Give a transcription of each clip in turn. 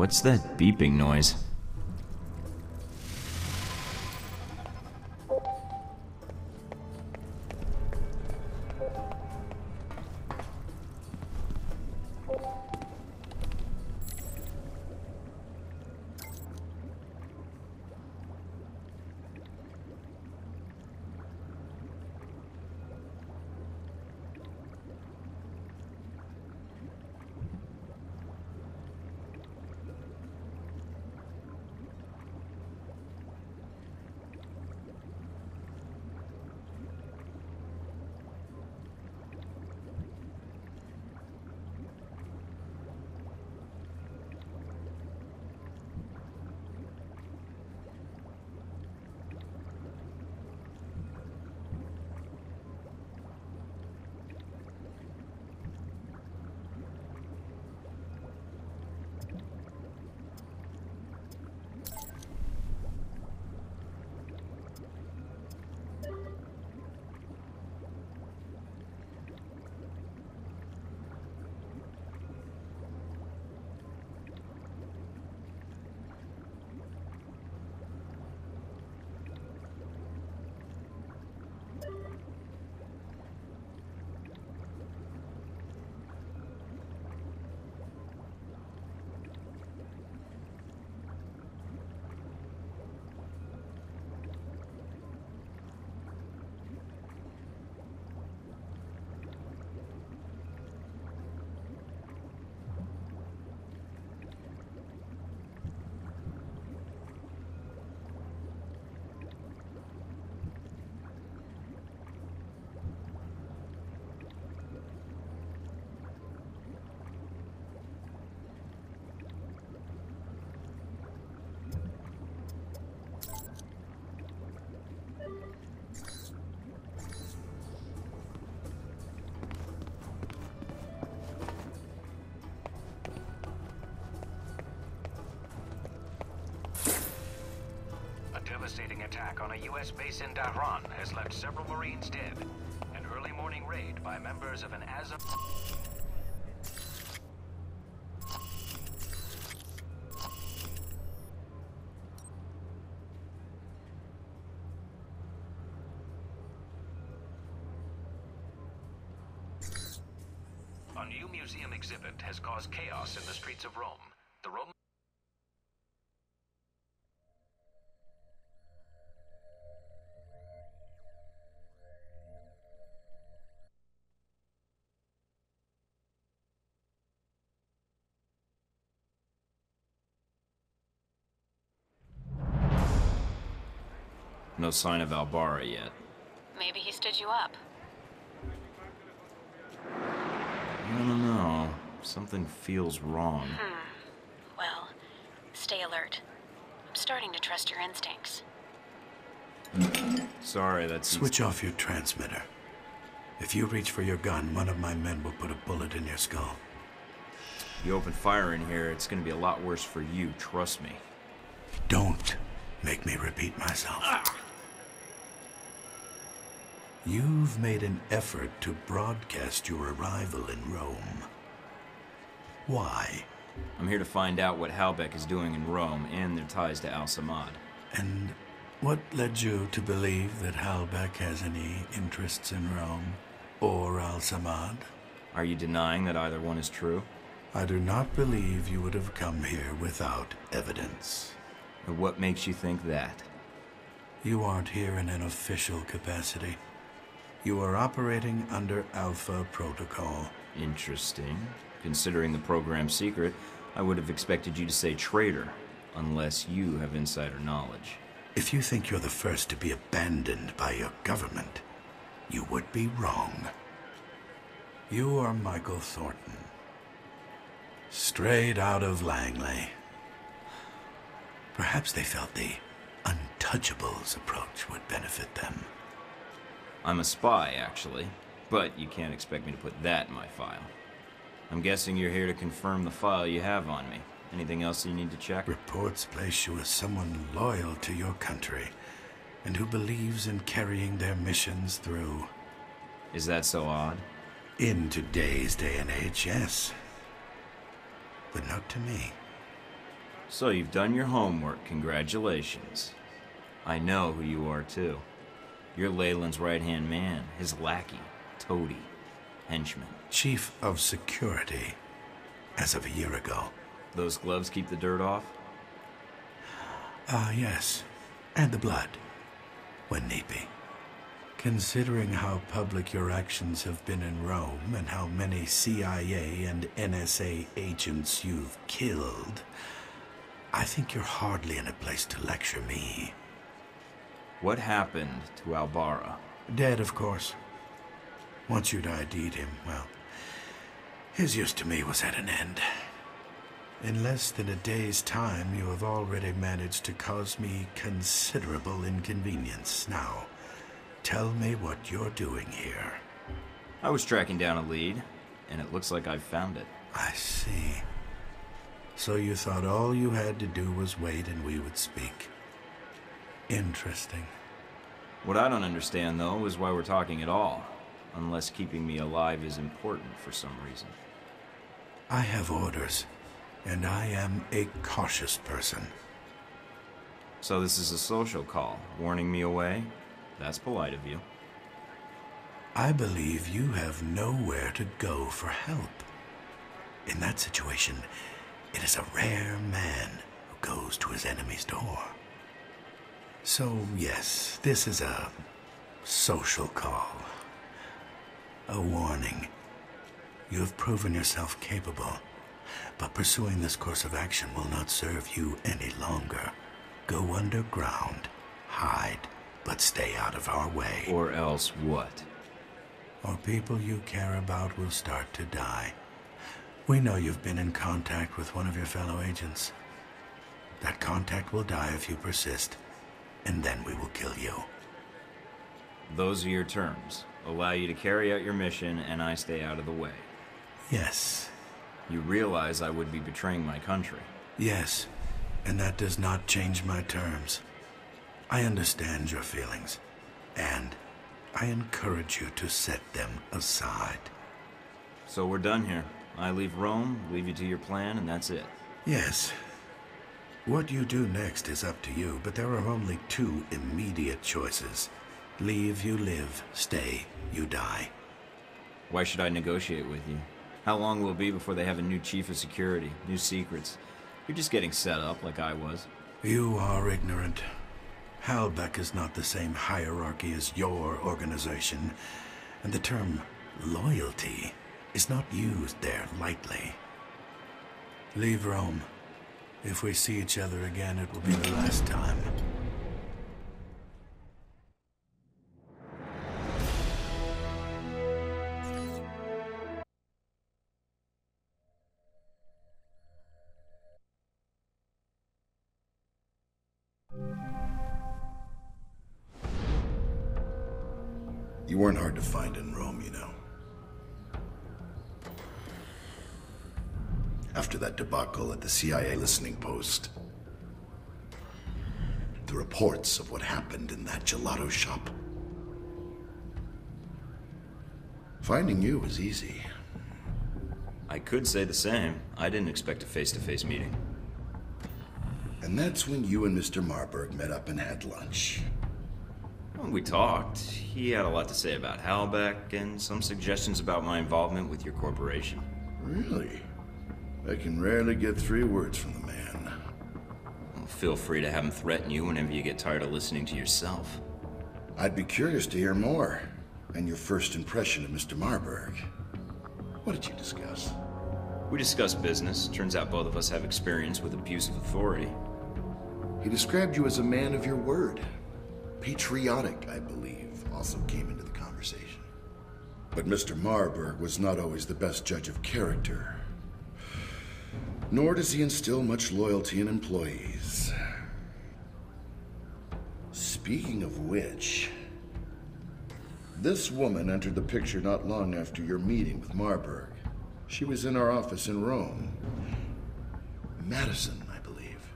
What's that beeping noise? Devastating attack on a U.S. base in Dahran has left several Marines dead. An early morning raid by members of an Azam... A new museum exhibit has caused chaos in the streets of Rome. The Roman... No sign of Albara yet. Maybe he stood you up. I don't know. Something feels wrong. Well, stay alert. I'm starting to trust your instincts. Sorry, that's... Switch off your transmitter. If you reach for your gun, one of my men will put a bullet in your skull. You open fire in here, it's gonna be a lot worse for you, trust me. Don't make me repeat myself. You've made an effort to broadcast your arrival in Rome. Why? I'm here to find out what Halbech is doing in Rome and their ties to Al-Samad. And what led you to believe that Halbech has any interests in Rome or Al-Samad? Are you denying that either one is true? I do not believe you would have come here without evidence. And what makes you think that? You aren't here in an official capacity. You are operating under Alpha Protocol. Interesting. Considering the program's secret, I would have expected you to say traitor, unless you have insider knowledge. If you think you're the first to be abandoned by your government, you would be wrong. You are Michael Thornton, straight out of Langley. Perhaps they felt the Untouchables approach would benefit them. I'm a spy, actually, but you can't expect me to put that in my file. I'm guessing you're here to confirm the file you have on me. Anything else you need to check? Reports place you as someone loyal to your country and who believes in carrying their missions through. Is that so odd? In today's day and age, yes. But not to me. So you've done your homework, congratulations. I know who you are, too. You're Leyland's right-hand man, his lackey, toady, henchman. Chief of Security, as of a year ago. Those gloves keep the dirt off? Yes. And the blood, when need be. Considering how public your actions have been in Rome and how many CIA and NSA agents you've killed, I think you're hardly in a place to lecture me. What happened to Albara? Dead, of course. Once you'd ID'd him, well, his use to me was at an end. In less than a day's time, you have already managed to cause me considerable inconvenience. Now, tell me what you're doing here. I was tracking down a lead, and it looks like I've found it. I see. So you thought all you had to do was wait and we would speak. Interesting. What I don't understand, though, is why we're talking at all. Unless keeping me alive is important for some reason. I have orders, and I am a cautious person. So this is a social call, warning me away? That's polite of you. I believe you have nowhere to go for help. In that situation, it is a rare man who goes to his enemy's door. So, yes, this is a social call. A warning. You have proven yourself capable, but pursuing this course of action will not serve you any longer. Go underground, hide, but stay out of our way. Or else what? Or people you care about will start to die. We know you've been in contact with one of your fellow agents. That contact will die if you persist, and then we will kill you. Those are your terms. Allow you to carry out your mission, and I stay out of the way. Yes. You realize I would be betraying my country. Yes, and that does not change my terms. I understand your feelings, and I encourage you to set them aside. So we're done here. I leave Rome, leave you to your plan, and that's it. Yes. What you do next is up to you, but there are only two immediate choices. Leave, you live. Stay, you die. Why should I negotiate with you? How long will it be before they have a new chief of security, new secrets? You're just getting set up like I was. You are ignorant. Halbeck is not the same hierarchy as your organization, and the term loyalty is not used there lightly. Leave Rome. If we see each other again, it will be the last time. You weren't hard to find in Rome, you know. After that debacle at the CIA listening post, the reports of what happened in that gelato shop, finding you was easy. I could say the same. I didn't expect a face-to-face meeting. And that's when you and Mr. Marburg met up and had lunch. Well, we talked. He had a lot to say about Halbeck and some suggestions about my involvement with your corporation. Really? I can rarely get 3 words from the man. Well, feel free to have him threaten you whenever you get tired of listening to yourself. I'd be curious to hear more, and your first impression of Mr. Marburg. What did you discuss? We discussed business. Turns out both of us have experience with abuse of authority. He described you as a man of your word. Patriotic, I believe, also came into the conversation. But Mr. Marburg was not always the best judge of character. Nor does he instill much loyalty in employees. Speaking of which, this woman entered the picture not long after your meeting with Marburg. She was in our office in Rome. Madison, I believe.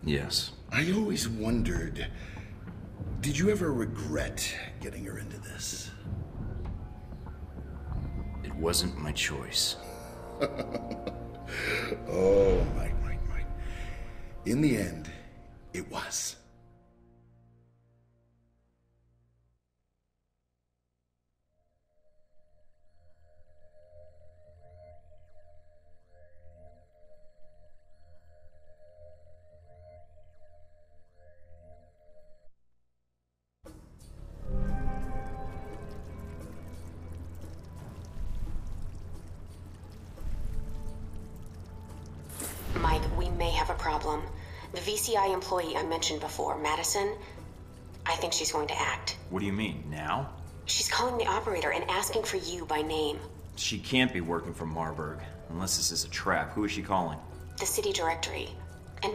Yes. I always wondered, did you ever regret getting her into this? It wasn't my choice. Oh, Mike. In the end, it was. Mike, we may have a problem. The VCI employee I mentioned before, Madison, I think she's going to act. What do you mean, now? She's calling the operator and asking for you by name. She can't be working for Marburg, unless this is a trap. Who is she calling? The city directory.